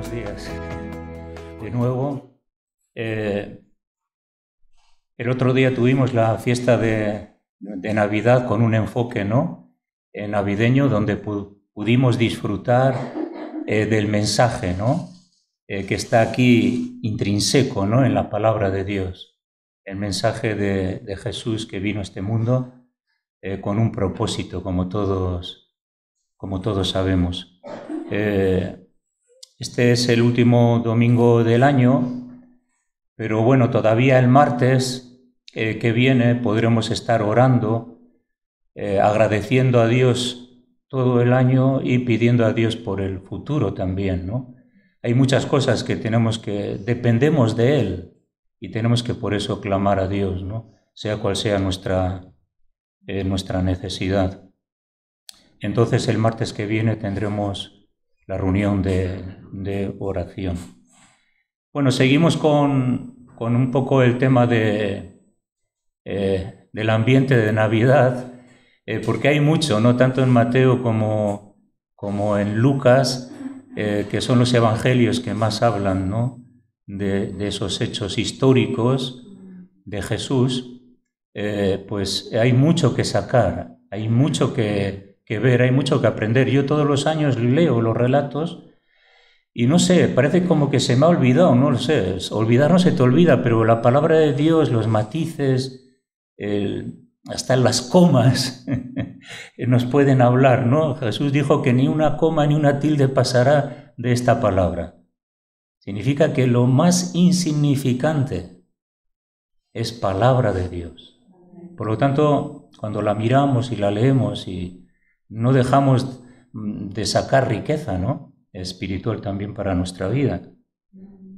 buenos días. De nuevo, el otro día tuvimos la fiesta de Navidad con un enfoque, ¿no?, navideño, donde pudimos disfrutar del mensaje, ¿no?, que está aquí intrínseco, ¿no?, en la palabra de Dios. El mensaje de Jesús que vino a este mundo con un propósito, como todos sabemos. Este es el último domingo del año, pero bueno, todavía el martes que viene podremos estar orando, agradeciendo a Dios todo el año y pidiendo a Dios por el futuro también, ¿no? Hay muchas cosas que dependemos de Él y tenemos que por eso clamar a Dios, ¿no?, sea cual sea nuestra necesidad. Entonces el martes que viene tendremos la reunión de oración. Bueno, seguimos con un poco el tema del ambiente de Navidad, porque hay mucho, no tanto en Mateo como en Lucas, que son los evangelios que más hablan, ¿no?, de esos hechos históricos de Jesús. Pues hay mucho que sacar, hay mucho que ver, hay mucho que aprender. Yo todos los años leo los relatos y no sé, parece como que se me ha olvidado, no lo sé, olvidar no se te olvida, pero la palabra de Dios, los matices, hasta las comas nos pueden hablar, ¿no? Jesús dijo que ni una coma ni una tilde pasará de esta palabra. Significa que lo más insignificante es palabra de Dios. Por lo tanto, cuando la miramos y la leemos y no dejamos de sacar riqueza, ¿no?, espiritual también para nuestra vida.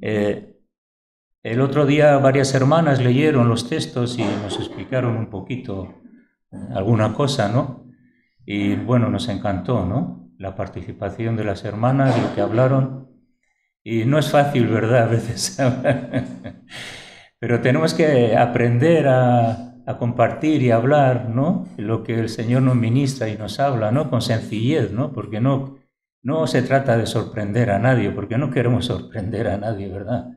El otro día varias hermanas leyeron los textos y nos explicaron un poquito alguna cosa, ¿no? Y bueno, nos encantó, ¿no?, la participación de las hermanas, lo que hablaron. Y no es fácil, ¿verdad?, a veces pero tenemos que aprender a compartir y hablar, ¿no?, lo que el Señor nos ministra y nos habla, ¿no?, con sencillez, ¿no?, porque no se trata de sorprender a nadie, porque no queremos sorprender a nadie, ¿verdad?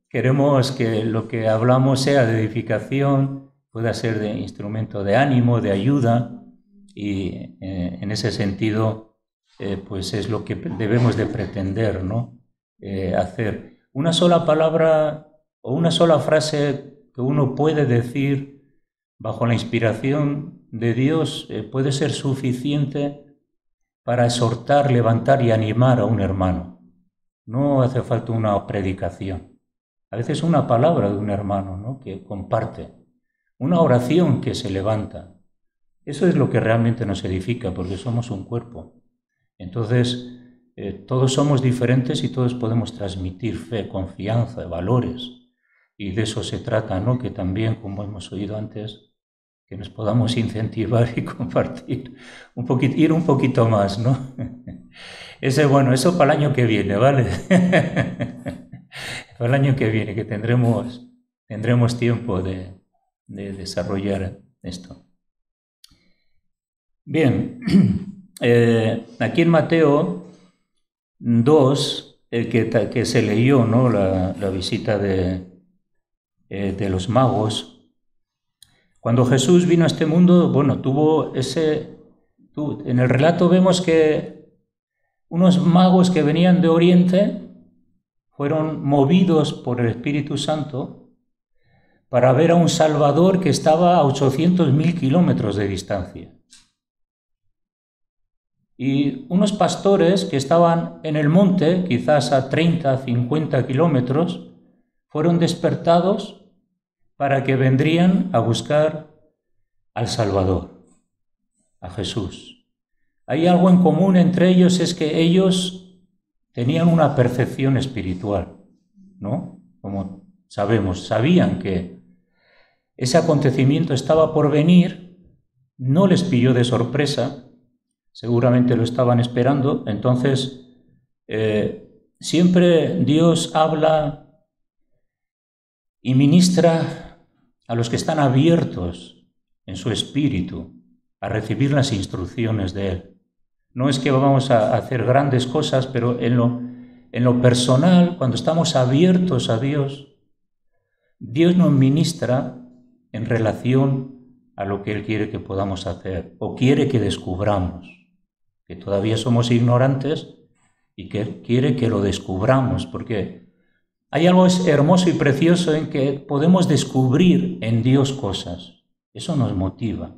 Queremos que lo que hablamos sea de edificación, pueda ser de instrumento de ánimo, de ayuda, y en ese sentido, pues es lo que debemos de pretender, ¿no?, hacer. Una sola palabra o una sola frase que uno puede decir bajo la inspiración de Dios puede ser suficiente para exhortar, levantar y animar a un hermano. No hace falta una predicación. A veces una palabra de un hermano, ¿no?, que comparte, una oración que se levanta. Eso es lo que realmente nos edifica, porque somos un cuerpo. Entonces, todos somos diferentes y todos podemos transmitir fe, confianza, valores. Y de eso se trata, ¿no?, que también, como hemos oído antes, que nos podamos incentivar y compartir un poquito, ir un poquito más, ¿no? Eso para el año que viene, ¿vale? Para el año que viene, que tendremos tiempo de desarrollar esto. Bien, aquí en Mateo 2, que se leyó, ¿no?, la visita de los magos. Cuando Jesús vino a este mundo, bueno, en el relato vemos que unos magos que venían de Oriente fueron movidos por el Espíritu Santo para ver a un Salvador que estaba a 800.000 kilómetros de distancia. Y unos pastores que estaban en el monte, quizás a 30, 50 kilómetros, fueron despertados para que vendrían a buscar al Salvador, a Jesús. Hay algo en común entre ellos, es que ellos tenían una percepción espiritual, ¿no? Como sabían que ese acontecimiento estaba por venir, no les pilló de sorpresa, seguramente lo estaban esperando. Entonces, siempre Dios habla y ministra a los que están abiertos en su espíritu a recibir las instrucciones de Él. No es que vamos a hacer grandes cosas, pero en lo personal, cuando estamos abiertos a Dios, Dios nos ministra en relación a lo que Él quiere que podamos hacer o quiere que descubramos, que todavía somos ignorantes y que Él quiere que lo descubramos, porque hay algo hermoso y precioso en que podemos descubrir en Dios cosas. Eso nos motiva,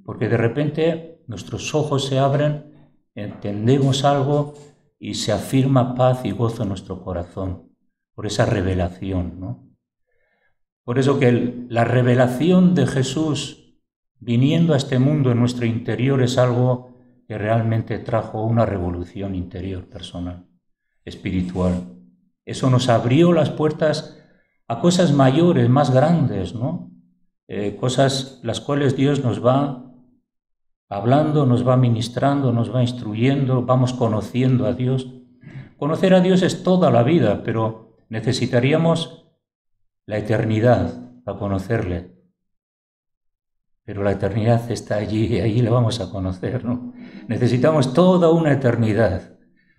porque de repente nuestros ojos se abren, entendemos algo y se afirma paz y gozo en nuestro corazón por esa revelación, ¿no? Por eso que la revelación de Jesús viniendo a este mundo en nuestro interior es algo que realmente trajo una revolución interior personal, espiritual. Eso nos abrió las puertas a cosas mayores, más grandes, ¿no? Cosas las cuales Dios nos va hablando, nos va ministrando, nos va instruyendo, vamos conociendo a Dios. Conocer a Dios es toda la vida, pero necesitaríamos la eternidad para conocerle. Pero la eternidad está allí y allí la vamos a conocer, ¿no? Necesitamos toda una eternidad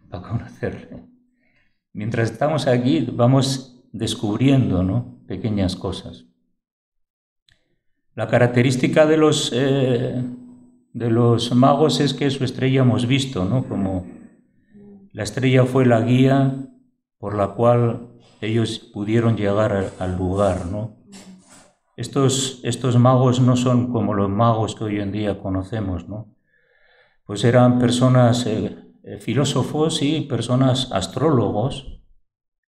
para conocerle. Mientras estamos aquí vamos descubriendo, ¿no?, pequeñas cosas. La característica de los magos es que su estrella hemos visto, ¿no? Como la estrella fue la guía por la cual ellos pudieron llegar al lugar, ¿no? Estos magos no son como los magos que hoy en día conocemos, ¿no? Pues eran personas, filósofos y personas astrólogos,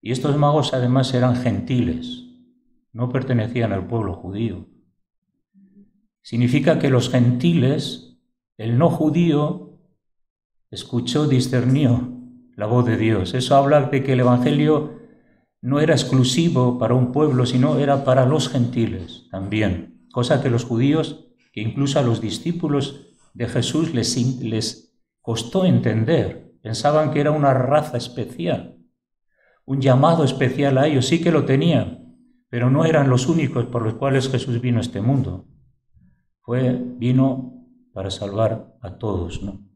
y estos magos además eran gentiles, no pertenecían al pueblo judío. Significa que los gentiles, el no judío, escuchó, discernió la voz de Dios. Eso habla de que el Evangelio no era exclusivo para un pueblo, sino era para los gentiles también, cosa que los judíos, que incluso a los discípulos de Jesús les costó entender. Pensaban que era una raza especial, un llamado especial a ellos. Sí que lo tenían, pero no eran los únicos por los cuales Jesús vino a este mundo. Vino para salvar a todos, ¿no?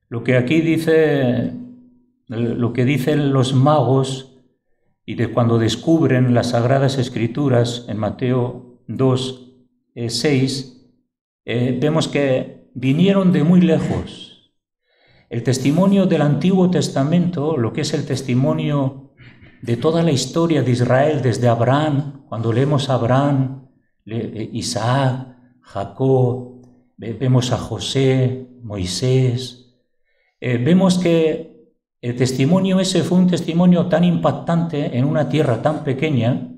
Lo que aquí dice... Lo que dicen los magos y de cuando descubren las Sagradas Escrituras en Mateo 2, 6, vemos que vinieron de muy lejos. El testimonio del Antiguo Testamento, lo que es el testimonio de toda la historia de Israel desde Abraham, cuando leemos a Abraham, Isaac, Jacob, vemos a José, Moisés, vemos que el testimonio ese fue un testimonio tan impactante en una tierra tan pequeña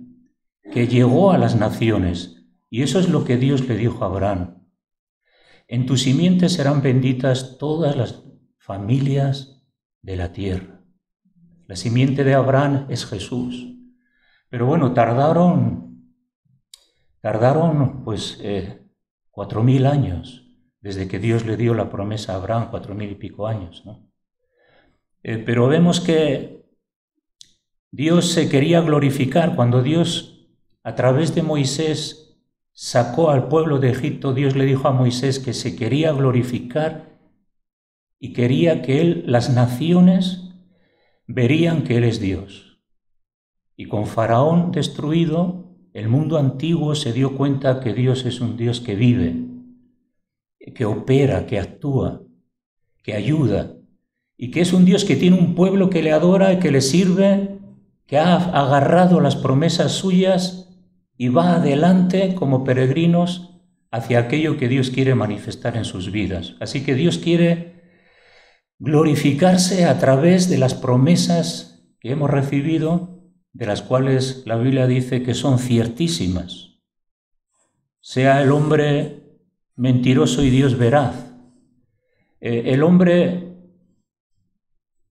que llegó a las naciones. Y eso es lo que Dios le dijo a Abraham. En tu simiente serán benditas todas las familias de la tierra. La simiente de Abraham es Jesús. Pero bueno, tardaron pues 4.000 años desde que Dios le dio la promesa a Abraham, 4.000 y pico años, ¿no? Pero vemos que Dios se quería glorificar. Cuando Dios, a través de Moisés, sacó al pueblo de Egipto, Dios le dijo a Moisés que se quería glorificar y quería que las naciones verían que Él es Dios. Y con Faraón destruido, el mundo antiguo se dio cuenta que Dios es un Dios que vive, que opera, que actúa, que ayuda, y que es un Dios que tiene un pueblo que le adora, que le sirve, que ha agarrado las promesas suyas y va adelante como peregrinos hacia aquello que Dios quiere manifestar en sus vidas. Así que Dios quiere glorificarse a través de las promesas que hemos recibido, de las cuales la Biblia dice que son ciertísimas. Sea el hombre mentiroso y Dios veraz. El hombre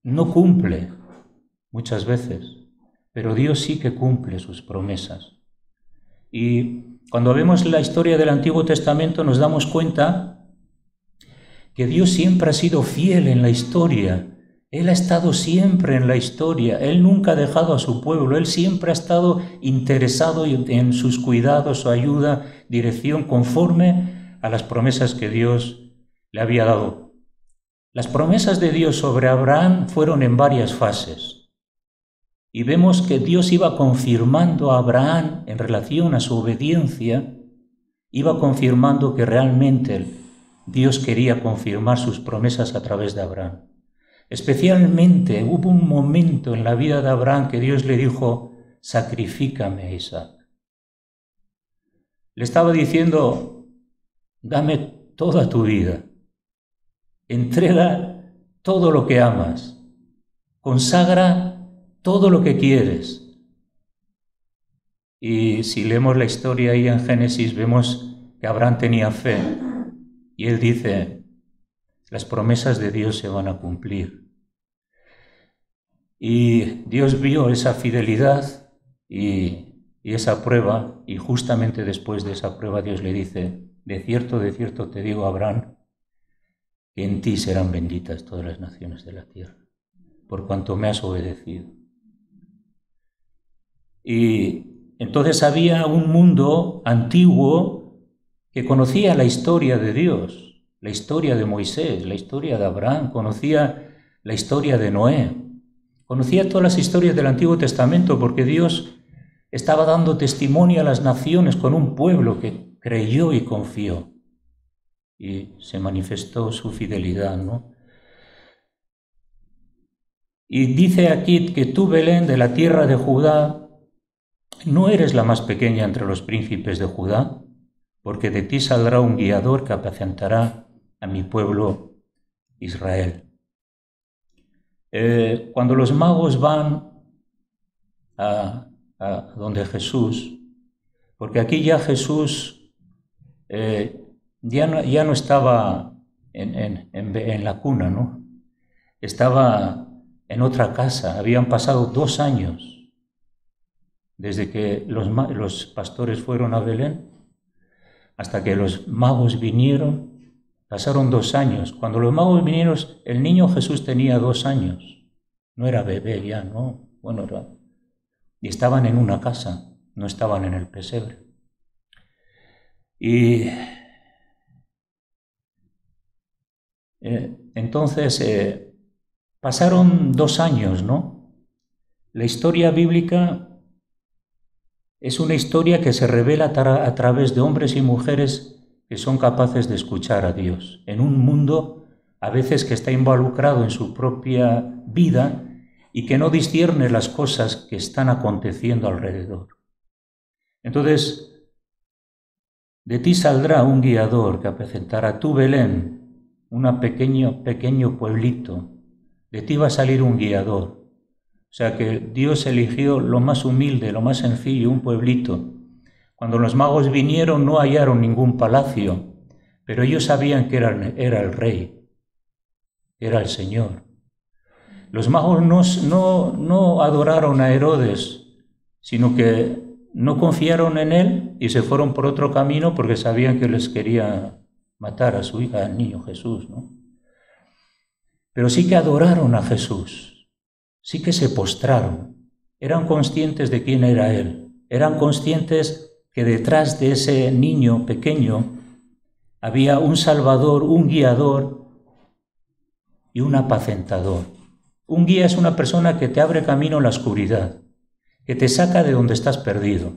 no cumple muchas veces, pero Dios sí que cumple sus promesas. Y cuando vemos la historia del Antiguo Testamento nos damos cuenta que Dios siempre ha sido fiel en la historia. Él ha estado siempre en la historia. Él nunca ha dejado a su pueblo. Él siempre ha estado interesado en sus cuidados, su ayuda, dirección, conforme a las promesas que Dios le había dado. Las promesas de Dios sobre Abraham fueron en varias fases. Y vemos que Dios iba confirmando a Abraham en relación a su obediencia, iba confirmando que realmente Dios quería confirmar sus promesas a través de Abraham. Especialmente hubo un momento en la vida de Abraham que Dios le dijo: sacrifícame a Isaac. Le estaba diciendo: dame toda tu vida, entrega todo lo que amas, consagra todo lo que quieres. Y si leemos la historia ahí en Génesis, vemos que Abraham tenía fe y él dice: las promesas de Dios se van a cumplir. Y Dios vio esa fidelidad y esa prueba, y justamente después de esa prueba Dios le dice: de cierto te digo, Abraham, que en ti serán benditas todas las naciones de la tierra, por cuanto me has obedecido. Y entonces había un mundo antiguo que conocía la historia de Dios, la historia de Moisés, la historia de Abraham, conocía la historia de Noé, conocía todas las historias del Antiguo Testamento, porque Dios estaba dando testimonio a las naciones con un pueblo que creyó y confió. Y se manifestó su fidelidad, ¿no? Y dice aquí que tú, Belén, de la tierra de Judá, no eres la más pequeña entre los príncipes de Judá, porque de ti saldrá un guiador que apacentará a mi pueblo Israel. Cuando los magos van a donde Jesús, porque aquí ya Jesús ya no estaba en la cuna, ¿no? Estaba en otra casa. Habían pasado 2 años desde que los pastores fueron a Belén hasta que los magos vinieron. Pasaron 2 años. Cuando los magos vinieron, el niño Jesús tenía 2 años. No era bebé ya, ¿no? Bueno, y estaban en una casa, no estaban en el pesebre. Y entonces pasaron 2 años, ¿no? La historia bíblica es una historia que se revela a través de hombres y mujeres que son capaces de escuchar a Dios, en un mundo a veces que está involucrado en su propia vida y que no discierne las cosas que están aconteciendo alrededor. Entonces, de ti saldrá un guiador que apacentará tu Belén, un pequeño pueblito. De ti va a salir un guiador. O sea que Dios eligió lo más humilde, lo más sencillo, un pueblito. Cuando los magos vinieron no hallaron ningún palacio, pero ellos sabían que era el rey, era el Señor. Los magos no adoraron a Herodes, sino que no confiaron en él y se fueron por otro camino porque sabían que les quería matar a su hija, al niño Jesús, ¿no? Pero sí que adoraron a Jesús, sí que se postraron, eran conscientes de quién era Él, eran conscientes que detrás de ese niño pequeño había un Salvador, un guiador y un apacentador. Un guía es una persona que te abre camino en la oscuridad, que te saca de donde estás perdido,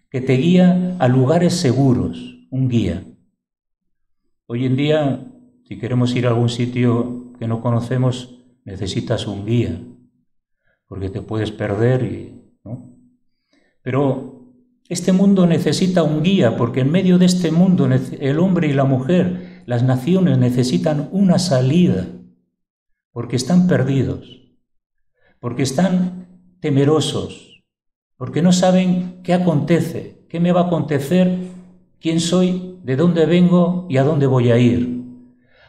que te guía a lugares seguros, un guía. Hoy en día, si queremos ir a algún sitio que no conocemos, necesitas un guía, porque te puedes perder, ¿no? Pero este mundo necesita un guía, porque en medio de este mundo el hombre y la mujer, las naciones necesitan una salida, porque están perdidos, porque están temerosos, porque no saben qué acontece, qué me va a acontecer, quién soy, de dónde vengo y a dónde voy a ir.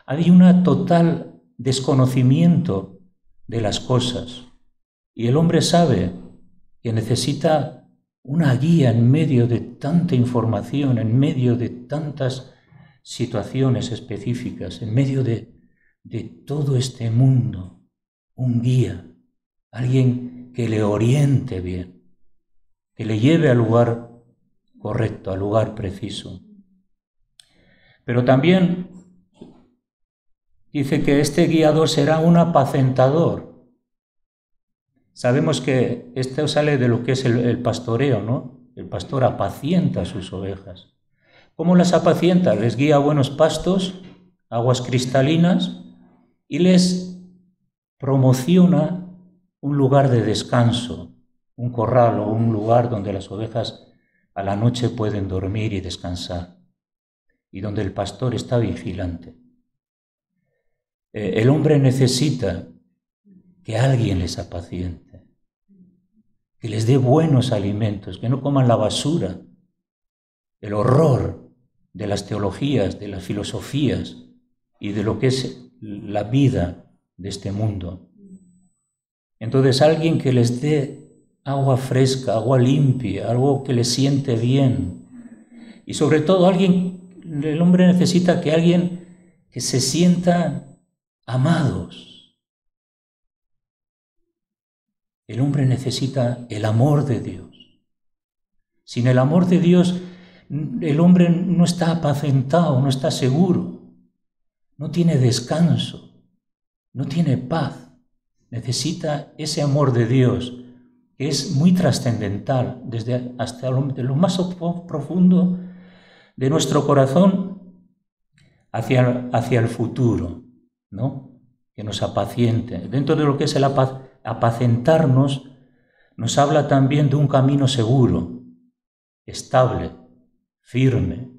Hay un total desconocimiento de las cosas y el hombre sabe que necesita una guía en medio de tanta información, en medio de tantas situaciones específicas, en medio de todo este mundo, un guía, alguien que le oriente bien, que le lleve al lugar correcto, al lugar preciso. Pero también dice que este guiador será un apacentador. Sabemos que esto sale de lo que es el pastoreo, ¿no? El pastor apacienta a sus ovejas. ¿Cómo las apacienta? Les guía a buenos pastos, aguas cristalinas, y les promociona un lugar de descanso, un corral o un lugar donde las ovejas a la noche pueden dormir y descansar, y donde el pastor está vigilante. El hombre necesita que alguien les apaciente, que les dé buenos alimentos, que no coman la basura, el horror de las teologías, de las filosofías y de lo que es la vida de este mundo. Entonces alguien que les dé agua fresca, agua limpia, algo que les siente bien. Y sobre todo el hombre necesita que alguien que se sienta amados. El hombre necesita el amor de Dios. Sin el amor de Dios, el hombre no está apacentado, no está seguro, no tiene descanso, no tiene paz. Necesita ese amor de Dios, que es muy trascendental, hasta lo más profundo de nuestro corazón hacia el futuro, ¿no? Que nos apaciente. Dentro de lo que es el apacentarnos, nos habla también de un camino seguro, estable, firme,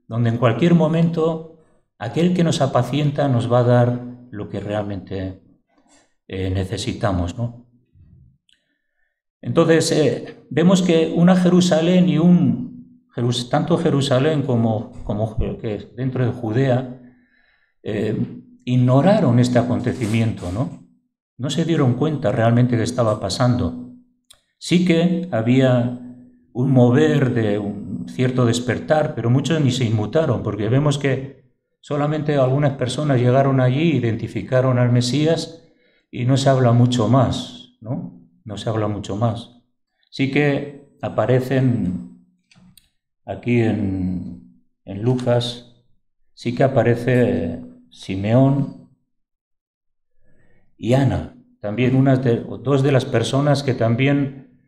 donde en cualquier momento aquel que nos apacienta nos va a dar lo que realmente necesitamos, ¿no? Entonces, vemos que una Jerusalén y tanto Jerusalén como que dentro de Judea ignoraron este acontecimiento, ¿no? No se dieron cuenta realmente que estaba pasando. Sí que había un mover de un cierto despertar, pero muchos ni se inmutaron, porque vemos que solamente algunas personas llegaron allí, identificaron al Mesías y no se habla mucho más, ¿no? No se habla mucho más. Sí que aparecen aquí en Lucas, sí que aparece Simeón y Ana, también dos de las personas que también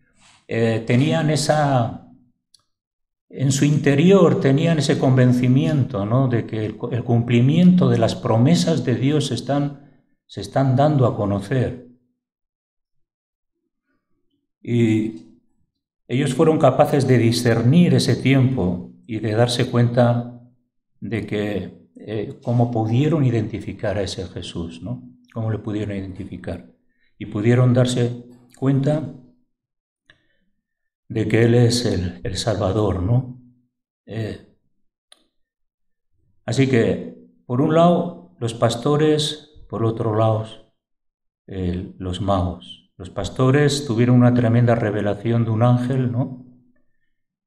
tenían en su interior tenían ese convencimiento, ¿no? De que el cumplimiento de las promesas de Dios se están dando a conocer. Y ellos fueron capaces de discernir ese tiempo y de darse cuenta de que cómo pudieron identificar a ese Jesús, ¿no? Cómo le pudieron identificar. Y pudieron darse cuenta de que Él es el Salvador, ¿no? Así que, por un lado, los pastores, por otro lado, los magos. Los pastores tuvieron una tremenda revelación de un ángel, ¿no?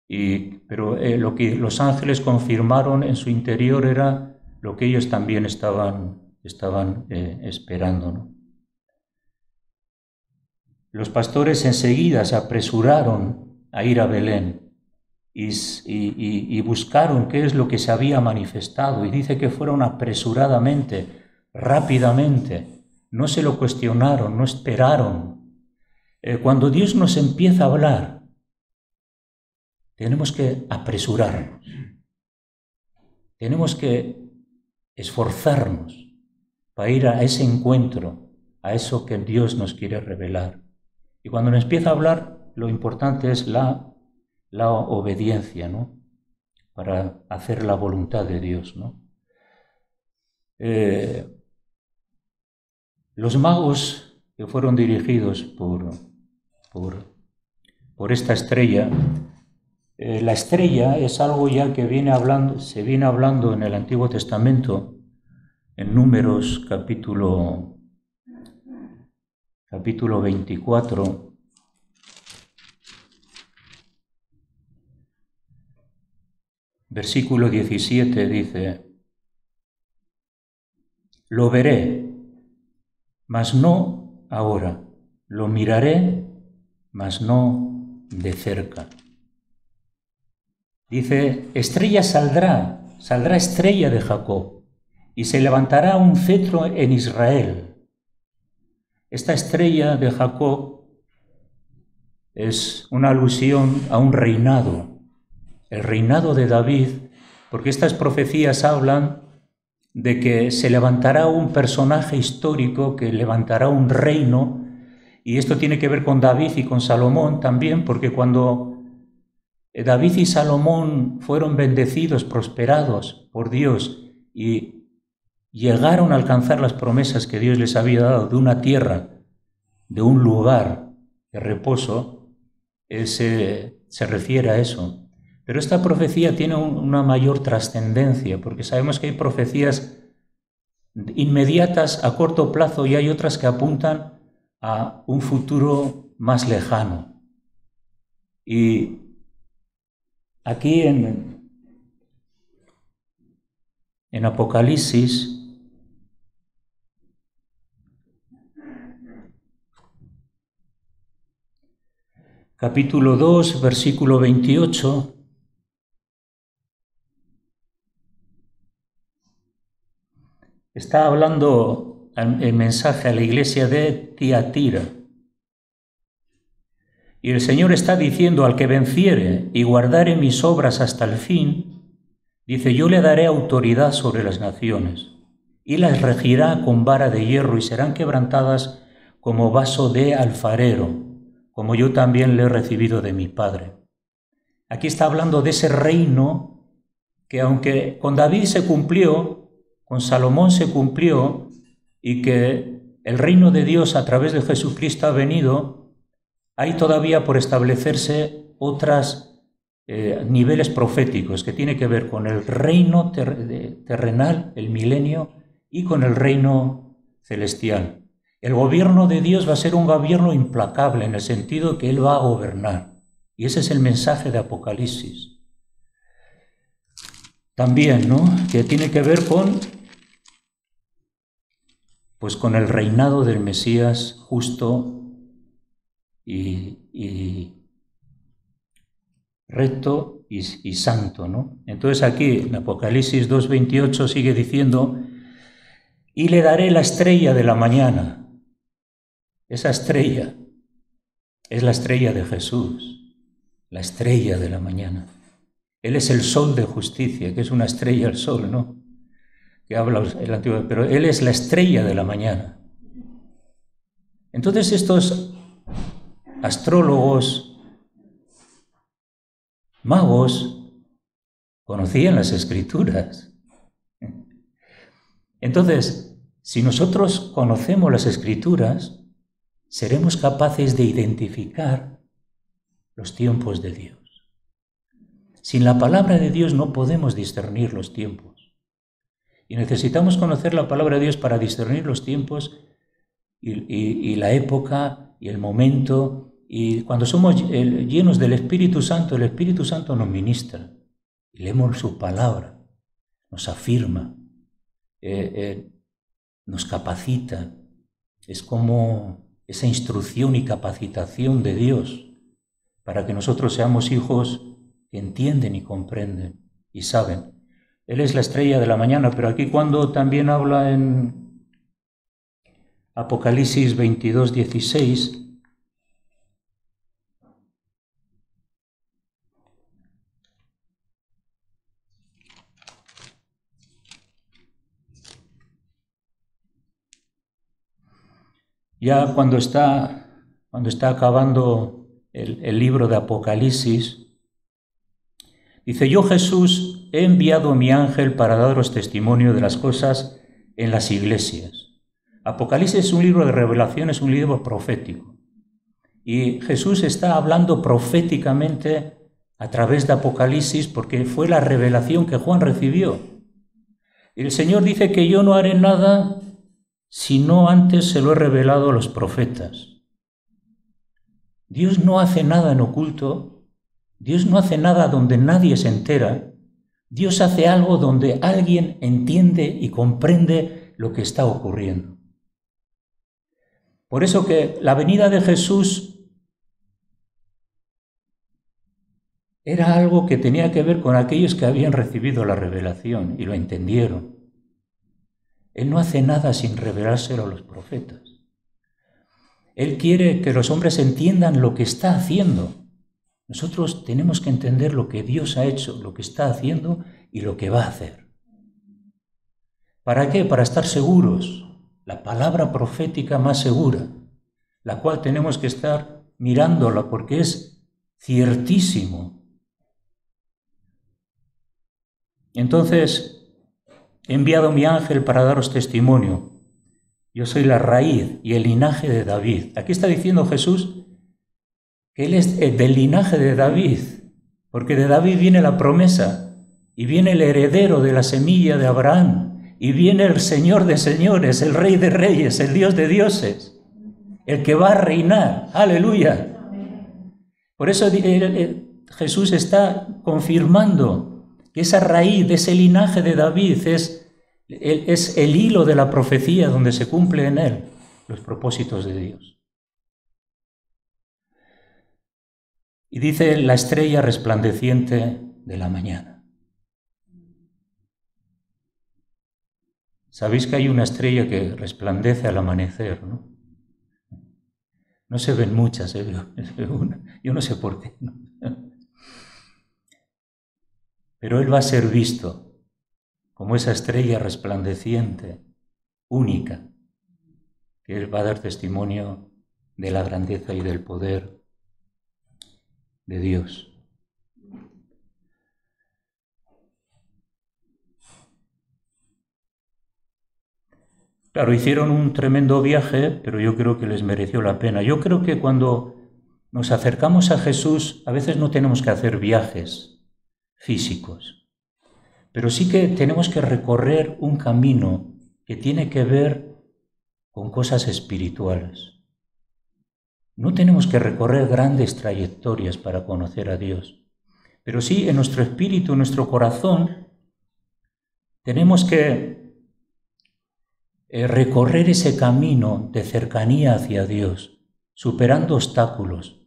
Pero lo que los ángeles confirmaron en su interior era lo que ellos también estaban esperando, ¿no? Los pastores enseguida se apresuraron a ir a Belén y buscaron qué es lo que se había manifestado. Y dice que fueron apresuradamente, rápidamente. No se lo cuestionaron, no esperaron. Cuando Dios nos empieza a hablar, tenemos que apresurarnos. Tenemos que esforzarnos para ir a ese encuentro, a eso que Dios nos quiere revelar. Y cuando nos empieza a hablar, lo importante es la obediencia, ¿no? Para hacer la voluntad de Dios, ¿no? Los magos que fueron dirigidos por esta estrella, la estrella es algo ya que se viene hablando en el Antiguo Testamento, en Números capítulo 24, versículo 17 dice: lo veré, mas no ahora, lo miraré, mas no de cerca. Dice, estrella saldrá saldrá estrella de Jacob, y se levantará un cetro en Israel. Esta estrella de Jacob es una alusión a un reinado, el reinado de David, porque estas profecías hablan de que se levantará un personaje histórico que levantará un reino, y esto tiene que ver con David y con Salomón también, porque cuando David y Salomón fueron bendecidos, prosperados por Dios y llegaron a alcanzar las promesas que Dios les había dado de una tierra, de un lugar de reposo, se refiere a eso. Pero esta profecía tiene una mayor trascendencia, porque sabemos que hay profecías inmediatas a corto plazo y hay otras que apuntan a un futuro más lejano. Y aquí en Apocalipsis, capítulo 2, versículo 28, está hablando el mensaje a la iglesia de Tiatira. Y el Señor está diciendo: al que venciere y guardare mis obras hasta el fin, dice, yo le daré autoridad sobre las naciones, y las regirá con vara de hierro, y serán quebrantadas como vaso de alfarero, como yo también le he recibido de mi Padre. Aquí está hablando de ese reino que, aunque con David se cumplió, con Salomón se cumplió, y que el reino de Dios a través de Jesucristo ha venido, hay todavía por establecerse otros niveles proféticos que tiene que ver con el reino terrenal, el milenio, y con el reino celestial. El gobierno de Dios va a ser un gobierno implacable en el sentido que Él va a gobernar. Y ese es el mensaje de Apocalipsis. También, ¿no?, que tiene que ver con el reinado del Mesías justo y recto y santo, ¿no? Entonces aquí en Apocalipsis 2:28 sigue diciendo: y le daré la estrella de la mañana. Esa estrella es la estrella de Jesús, la estrella de la mañana. Él es el sol de justicia, que es una estrella, el sol, ¿no?, que habla el antiguo, pero Él es la estrella de la mañana. Entonces estos astrólogos, magos, conocían las Escrituras. Entonces, si nosotros conocemos las Escrituras, seremos capaces de identificar los tiempos de Dios. Sin la palabra de Dios no podemos discernir los tiempos. Y necesitamos conocer la palabra de Dios para discernir los tiempos y la época y el momento. Y cuando somos llenos del Espíritu Santo, el Espíritu Santo nos ministra. Y leemos su palabra, nos afirma, nos capacita. Es como esa instrucción y capacitación de Dios para que nosotros seamos hijos que entienden y comprenden y saben. Él es la estrella de la mañana, pero aquí cuando también habla en Apocalipsis 22:16, ya cuando está acabando el libro de Apocalipsis, dice: yo, Jesús, he enviado a mi ángel para daros testimonio de las cosas en las iglesias. Apocalipsis es un libro de revelación, es un libro profético. Y Jesús está hablando proféticamente a través de Apocalipsis porque fue la revelación que Juan recibió. Y el Señor dice que yo no haré nada si no antes se lo he revelado a los profetas. Dios no hace nada en oculto. Dios no hace nada donde nadie se entera. Dios hace algo donde alguien entiende y comprende lo que está ocurriendo. Por eso que la venida de Jesús era algo que tenía que ver con aquellos que habían recibido la revelación y lo entendieron. Él no hace nada sin revelárselo a los profetas. Él quiere que los hombres entiendan lo que está haciendo. Nosotros tenemos que entender lo que Dios ha hecho, lo que está haciendo y lo que va a hacer. ¿Para qué? Para estar seguros. La palabra profética más segura, la cual tenemos que estar mirándola porque es ciertísimo. Entonces, he enviado mi ángel para daros testimonio. Yo soy la raíz y el linaje de David. Aquí está diciendo Jesús que Él es del linaje de David, porque de David viene la promesa y viene el heredero de la semilla de Abraham. Y viene el Señor de señores, el Rey de reyes, el Dios de dioses, el que va a reinar. ¡Aleluya! Por eso Jesús está confirmando que esa raíz de ese linaje de David es el hilo de la profecía donde se cumple en él los propósitos de Dios. Y dice la estrella resplandeciente de la mañana. Sabéis que hay una estrella que resplandece al amanecer, ¿no? No se ven muchas, se ve una. Yo no sé por qué, ¿no? Pero Él va a ser visto como esa estrella resplandeciente, única, que Él va a dar testimonio de la grandeza y del poder de Dios. Claro, hicieron un tremendo viaje, pero yo creo que les mereció la pena. Yo creo que cuando nos acercamos a Jesús, a veces no tenemos que hacer viajes físicos, pero sí que tenemos que recorrer un camino que tiene que ver con cosas espirituales. No tenemos que recorrer grandes trayectorias para conocer a Dios, pero sí en nuestro espíritu, en nuestro corazón, tenemos que recorrer ese camino de cercanía hacia Dios, superando obstáculos,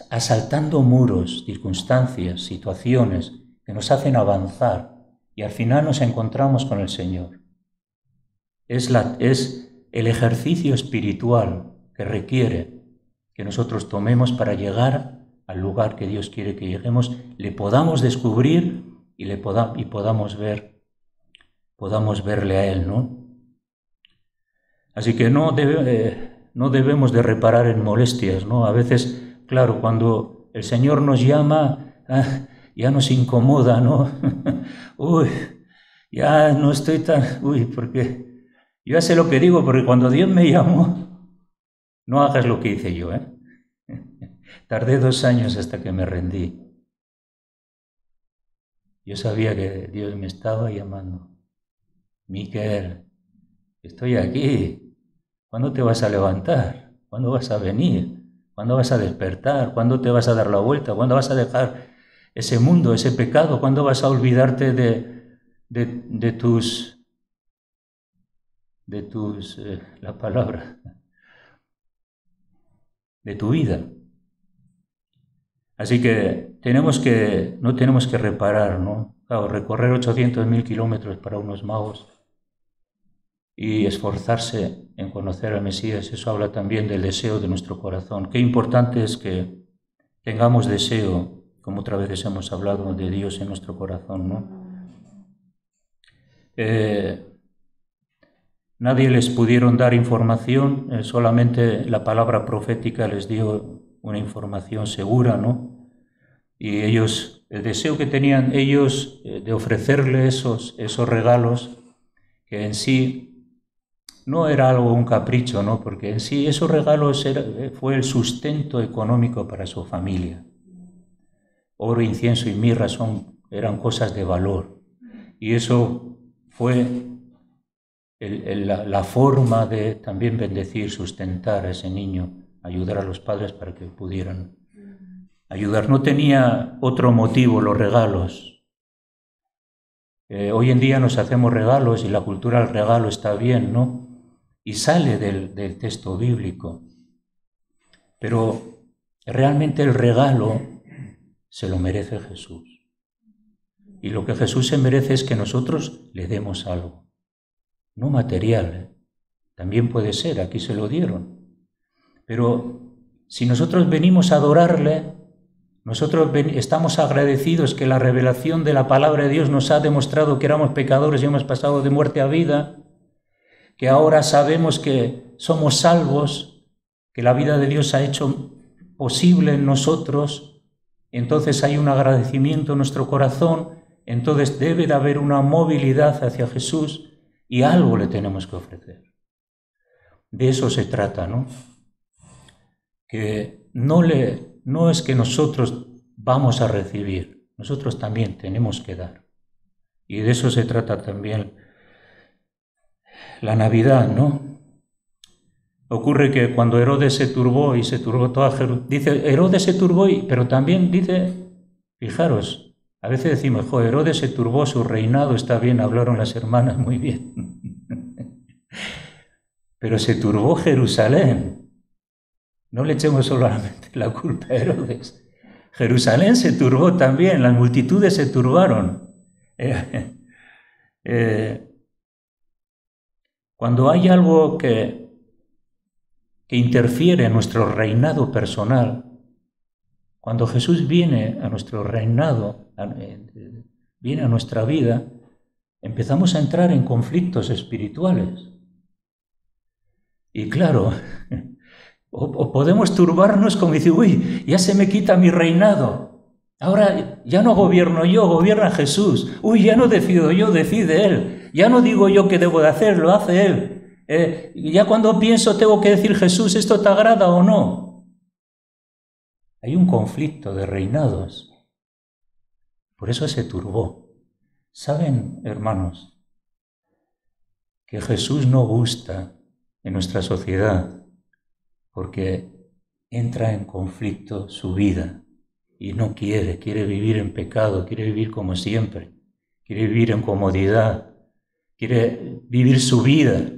asaltando muros, circunstancias, situaciones que nos hacen avanzar y al final nos encontramos con el Señor. Es el ejercicio espiritual que requiere que nosotros tomemos para llegar al lugar que Dios quiere que lleguemos, le podamos descubrir y podamos verle a Él, ¿no? Así que no debemos de reparar en molestias, ¿no? A veces, claro, cuando el Señor nos llama, ya nos incomoda, ¿no? Uy, ya no estoy tan... Uy, porque yo ya sé lo que digo, porque cuando Dios me llamó, no hagas lo que hice yo, ¿eh? Tardé 2 años hasta que me rendí. Yo sabía que Dios me estaba llamando. Miquel, estoy aquí. ¿Cuándo te vas a levantar? ¿Cuándo vas a venir? ¿Cuándo vas a despertar? ¿Cuándo te vas a dar la vuelta? ¿Cuándo vas a dejar ese mundo, ese pecado? ¿Cuándo vas a olvidarte de tus la palabra, de tu vida? Así que no tenemos que reparar, ¿no? Claro, recorrer 800.000 kilómetros para unos magos y esforzarse en conocer al Mesías, eso habla también del deseo de nuestro corazón. Qué importante es que tengamos deseo, como otras veces hemos hablado, de Dios en nuestro corazón, ¿no? Nadie les pudieron dar información, solamente la palabra profética les dio una información segura, ¿no? Y ellos, el deseo que tenían ellos de ofrecerle esos regalos, que en sí no era algo, un capricho, ¿no? Porque en sí esos regalos fue el sustento económico para su familia. Oro, incienso y mirra eran cosas de valor. Y eso fue la forma de también bendecir, sustentar a ese niño, ayudar a los padres para que pudieran ayudar. No tenía otro motivo los regalos. Hoy en día nos hacemos regalos y la cultura del regalo está bien, ¿no? Y sale del texto bíblico. Pero Realmente el regalo se lo merece Jesús. Y lo que Jesús se merece es que nosotros le demos algo. No material, también puede ser, aquí se lo dieron. Pero si nosotros venimos a adorarle, nosotros estamos agradecidos que la revelación de la palabra de Dios nos ha demostrado que éramos pecadores y hemos pasado de muerte a vida, que ahora sabemos que somos salvos, que la vida de Dios ha hecho posible en nosotros, entonces hay un agradecimiento en nuestro corazón, entonces debe de haber una movilidad hacia Jesús y algo le tenemos que ofrecer. De eso se trata, ¿no? Que no es que nosotros vamos a recibir, nosotros también tenemos que dar. Y de eso se trata también la Navidad, ¿no? Ocurre que cuando Herodes se turbó y se turbó toda Jerusalén, dice, Herodes se turbó, pero también dice, fijaros, a veces decimos, Herodes se turbó, su reinado está bien, hablaron las hermanas muy bien. Pero se turbó Jerusalén. No le echemos solamente la culpa a Herodes. Jerusalén se turbó también, las multitudes se turbaron. Cuando hay algo que interfiere en nuestro reinado personal, cuando Jesús viene a nuestro reinado, viene a nuestra vida, empezamos a entrar en conflictos espirituales. Y claro, o podemos turbarnos como decir, uy, ya se me quita mi reinado. Ahora ya no gobierno yo, gobierna Jesús. Uy, ya no decido yo, decide Él. Ya no digo yo qué debo de hacer, lo hace Él. Ya cuando pienso tengo que decir, Jesús, ¿esto te agrada o no? Hay un conflicto de reinados. Por eso se turbó. ¿Saben, hermanos, que Jesús no gusta en nuestra sociedad porque entra en conflicto su vida y no quiere vivir en pecado, quiere vivir como siempre, quiere vivir en comodidad, quiere vivir su vida,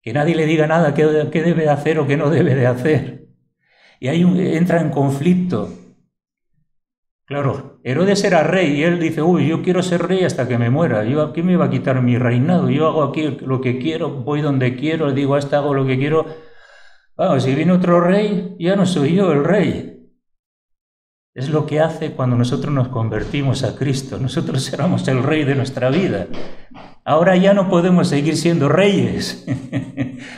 que nadie le diga nada qué debe de hacer o qué no debe de hacer. Y ahí entra en conflicto. Claro, Herodes era rey y él dice, uy, yo quiero ser rey hasta que me muera, ¿quién me va a quitar mi reinado? Yo hago aquí lo que quiero, voy donde quiero, digo a este hago lo que quiero. Bueno, si viene otro rey, ya no soy yo el rey. Es lo que hace cuando nosotros nos convertimos a Cristo. Nosotros éramos el rey de nuestra vida. Ahora ya no podemos seguir siendo reyes.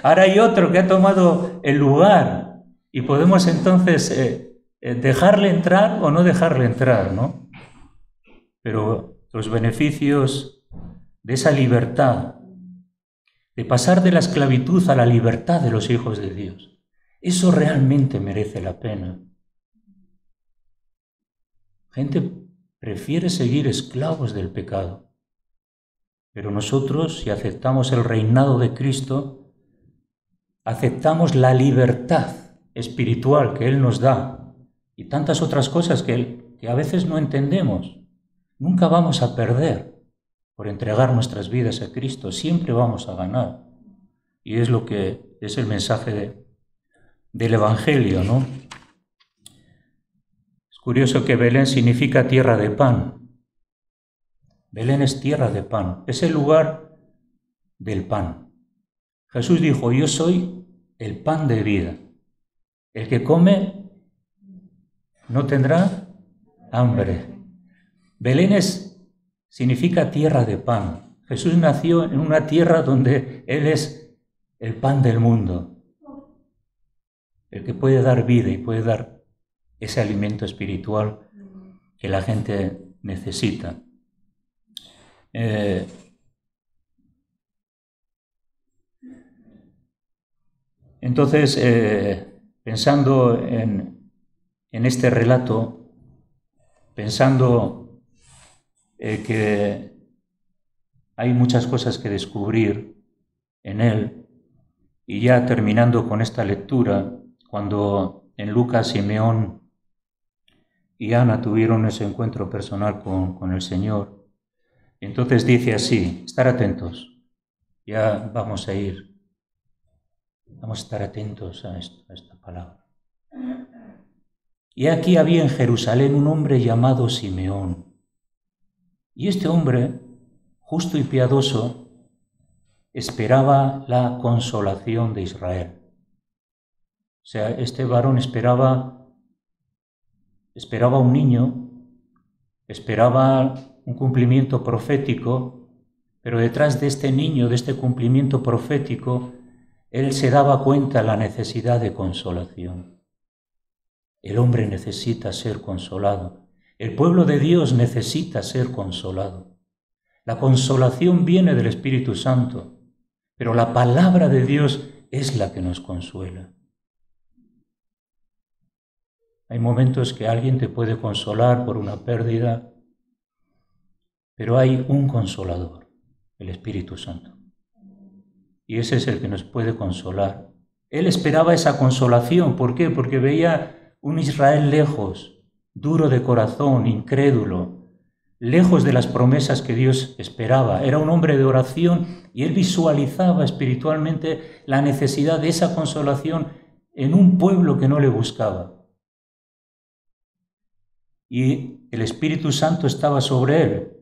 Ahora hay otro que ha tomado el lugar y podemos entonces dejarle entrar o no dejarle entrar, ¿no? Pero los beneficios de esa libertad, de pasar de la esclavitud a la libertad de los hijos de Dios, eso realmente merece la pena. Gente prefiere seguir esclavos del pecado, pero nosotros, si aceptamos el reinado de Cristo, aceptamos la libertad espiritual que Él nos da y tantas otras cosas que a veces no entendemos. Nunca vamos a perder por entregar nuestras vidas a Cristo, siempre vamos a ganar. Y es lo que es el mensaje del Evangelio, ¿no? Es curioso que Belén significa tierra de pan. Belén es tierra de pan, es el lugar del pan. Jesús dijo, yo soy el pan de vida. El que come no tendrá hambre. Belén significa tierra de pan. Jesús nació en una tierra donde Él es el pan del mundo, el que puede dar vida y puede dar ese alimento espiritual que la gente necesita. Entonces, pensando en este relato, pensando que hay muchas cosas que descubrir en él, y ya terminando con esta lectura, cuando en Lucas Simeón y Ana tuvieron ese encuentro personal con el Señor, entonces dice así, estar atentos, ya vamos a estar atentos a esta palabra. Y aquí había en Jerusalén un hombre llamado Simeón. Y este hombre, justo y piadoso, esperaba la consolación de Israel. O sea, este varón esperaba un niño, esperaba un cumplimiento profético, pero detrás de este niño, de este cumplimiento profético, él se daba cuenta de la necesidad de consolación. El hombre necesita ser consolado. El pueblo de Dios necesita ser consolado. La consolación viene del Espíritu Santo, pero la palabra de Dios es la que nos consuela. Hay momentos que alguien te puede consolar por una pérdida, pero hay un consolador, el Espíritu Santo. Y ese es el que nos puede consolar. Él esperaba esa consolación. ¿Por qué? Porque veía un Israel lejos, duro de corazón, incrédulo, lejos de las promesas que Dios esperaba. Era un hombre de oración y él visualizaba espiritualmente la necesidad de esa consolación en un pueblo que no le buscaba. Y el Espíritu Santo estaba sobre él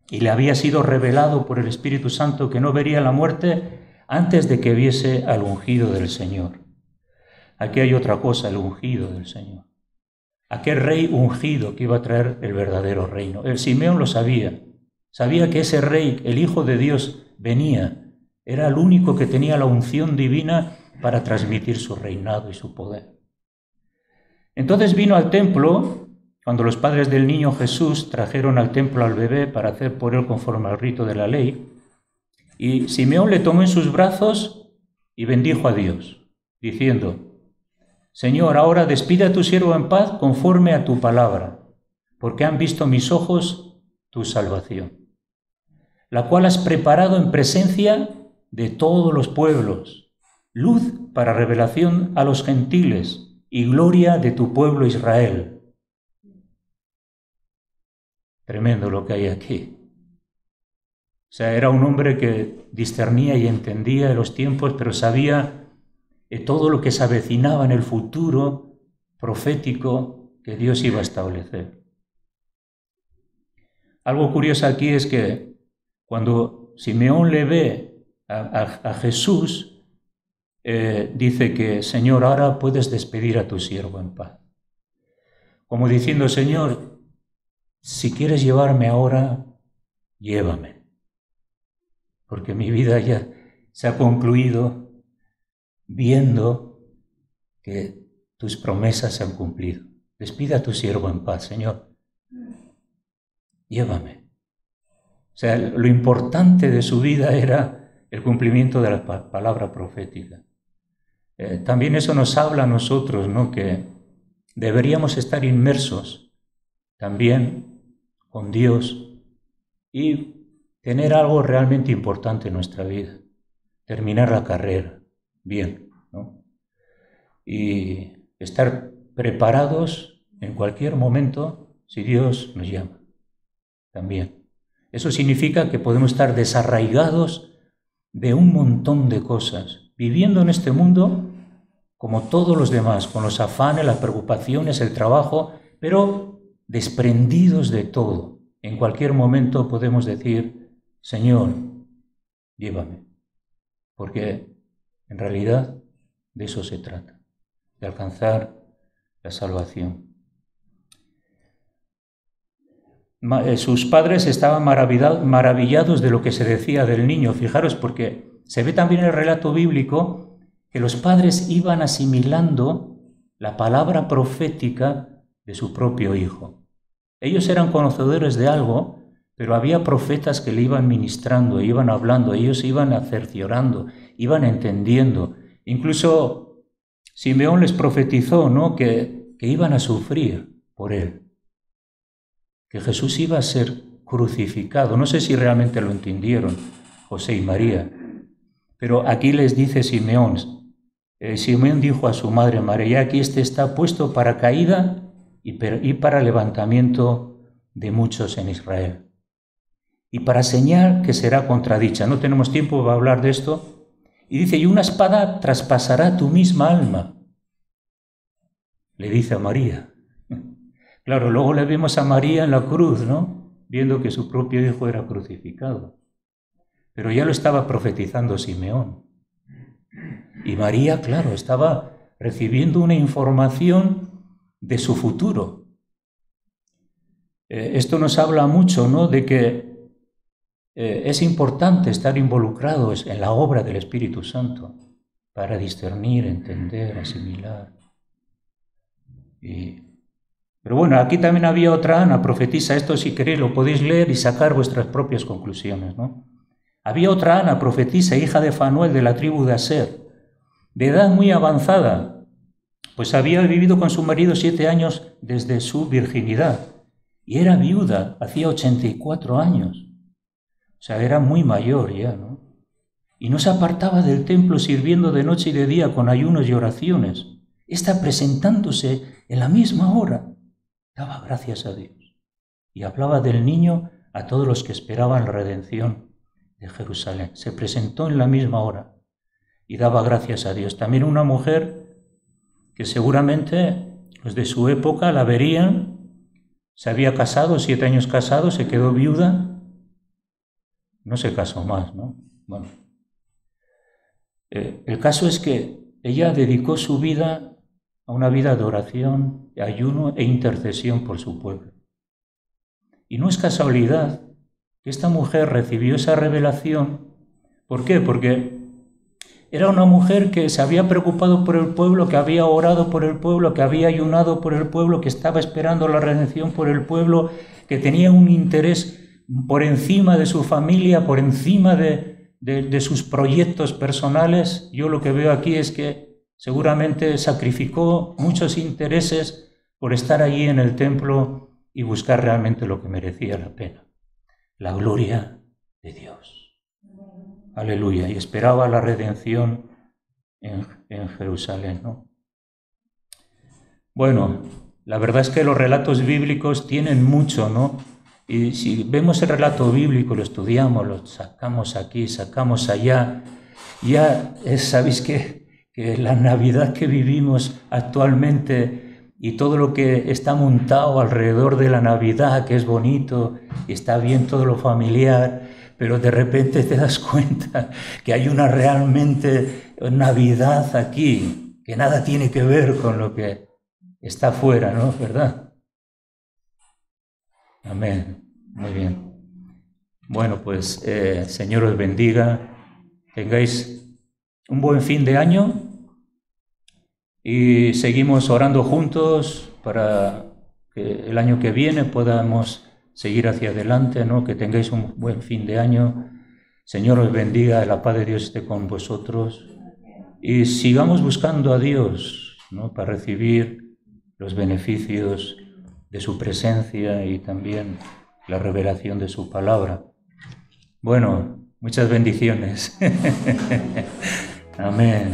y le había sido revelado por el Espíritu Santo que no vería la muerte antes de que viese al ungido del Señor. Aquí hay otra cosa, el ungido del Señor. Aquel rey ungido que iba a traer el verdadero reino. El Simeón lo sabía. Sabía que ese rey, el Hijo de Dios, venía. Era el único que tenía la unción divina para transmitir su reinado y su poder. Entonces vino al templo, cuando los padres del niño Jesús trajeron al templo al bebé para hacer por él conforme al rito de la ley, y Simeón le tomó en sus brazos y bendijo a Dios, diciendo: Señor, ahora despide a tu siervo en paz conforme a tu palabra, porque han visto mis ojos tu salvación, la cual has preparado en presencia de todos los pueblos, luz para revelación a los gentiles y gloria de tu pueblo Israel. Tremendo lo que hay aquí. O sea, era un hombre que discernía y entendía los tiempos, pero sabía todo lo que se avecinaba en el futuro profético que Dios iba a establecer. Algo curioso aquí es que cuando Simeón le ve a Jesús, dice que, Señor, ahora puedes despedir a tu siervo en paz. Como diciendo, Señor, si quieres llevarme ahora, llévame, porque mi vida ya se ha concluido viendo que tus promesas se han cumplido. Despide a tu siervo en paz, Señor. Llévame. O sea, lo importante de su vida era el cumplimiento de la palabra profética. También eso nos habla a nosotros, ¿no? Que deberíamos estar inmersos también con Dios y tener algo realmente importante en nuestra vida. Terminar la carrera bien, ¿no? Y estar preparados en cualquier momento si Dios nos llama también. Eso significa que podemos estar desarraigados de un montón de cosas, viviendo en este mundo como todos los demás, con los afanes, las preocupaciones, el trabajo, pero desprendidos de todo. En cualquier momento podemos decir, Señor, llévame, porque en realidad de eso se trata, de alcanzar la salvación. Sus padres estaban maravillados de lo que se decía del niño. Fijaros, porque se ve también en el relato bíblico que los padres iban asimilando la palabra profética de su propio hijo. Ellos eran conocedores de algo, pero había profetas que le iban ministrando, iban hablando, ellos iban cerciorando, iban entendiendo. Incluso Simeón les profetizó, ¿no?, que iban a sufrir por él, que Jesús iba a ser crucificado. No sé si realmente lo entendieron José y María, pero aquí les dice Simeón, Simeón dijo a su madre María, aquí este está puesto para caída y para levantamiento de muchos en Israel, y para señal que será contradicha. No tenemos tiempo para hablar de esto. Y dice, y una espada traspasará tu misma alma, le dice a María. Claro, luego le vimos a María en la cruz, ¿no? Viendo que su propio hijo era crucificado. Pero ya lo estaba profetizando Simeón. Y María, claro, estaba recibiendo una información de su futuro. Esto nos habla mucho, ¿no?, de que es importante estar involucrados en la obra del Espíritu Santo para discernir, entender, asimilar. Pero bueno, aquí también había otra Ana, profetisa. Esto, si queréis, lo podéis leer y sacar vuestras propias conclusiones, ¿no? Había otra Ana, profetisa, hija de Fanuel, de la tribu de Aser, de edad muy avanzada, pues había vivido con su marido 7 años desde su virginidad, y era viuda, hacía 84 años. O sea, era muy mayor ya, ¿no? Y no se apartaba del templo sirviendo de noche y de día con ayunos y oraciones. Esta, presentándose en la misma hora, daba gracias a Dios y hablaba del niño a todos los que esperaban la redención de Jerusalén. Se presentó en la misma hora y daba gracias a Dios. También una mujer que seguramente los de su época la verían. Se había casado, 7 años casado, se quedó viuda, no se casó más, ¿no? Bueno, el caso es que ella dedicó su vida a una vida de oración, de ayuno e intercesión por su pueblo. Y no es casualidad que esta mujer recibió esa revelación. ¿Por qué? Porque era una mujer que se había preocupado por el pueblo, que había orado por el pueblo, que había ayunado por el pueblo, que estaba esperando la redención por el pueblo, que tenía un interés por encima de su familia, por encima de sus proyectos personales. Yo lo que veo aquí es que seguramente sacrificó muchos intereses por estar allí en el templo y buscar realmente lo que merecía la pena, la gloria de Dios. Aleluya. Y esperaba la redención en Jerusalén, ¿no? Bueno, la verdad es que los relatos bíblicos tienen mucho, ¿no? Y si vemos el relato bíblico, lo estudiamos, lo sacamos aquí, sacamos allá, ya sabéis que la Navidad que vivimos actualmente y todo lo que está montado alrededor de la Navidad, que es bonito y está bien todo lo familiar, pero de repente te das cuenta que hay una realmente Navidad aquí, que nada tiene que ver con lo que está afuera, ¿no? ¿Verdad? Amén. Muy bien. Bueno, pues Señor os bendiga, tengáis un buen fin de año y seguimos orando juntos para que el año que viene podamos seguir hacia adelante, ¿no? Que tengáis un buen fin de año. Señor os bendiga, la paz de Dios esté con vosotros y sigamos buscando a Dios, ¿no? Para recibir los beneficios de su presencia y también la revelación de su palabra. Bueno, muchas bendiciones. Amén.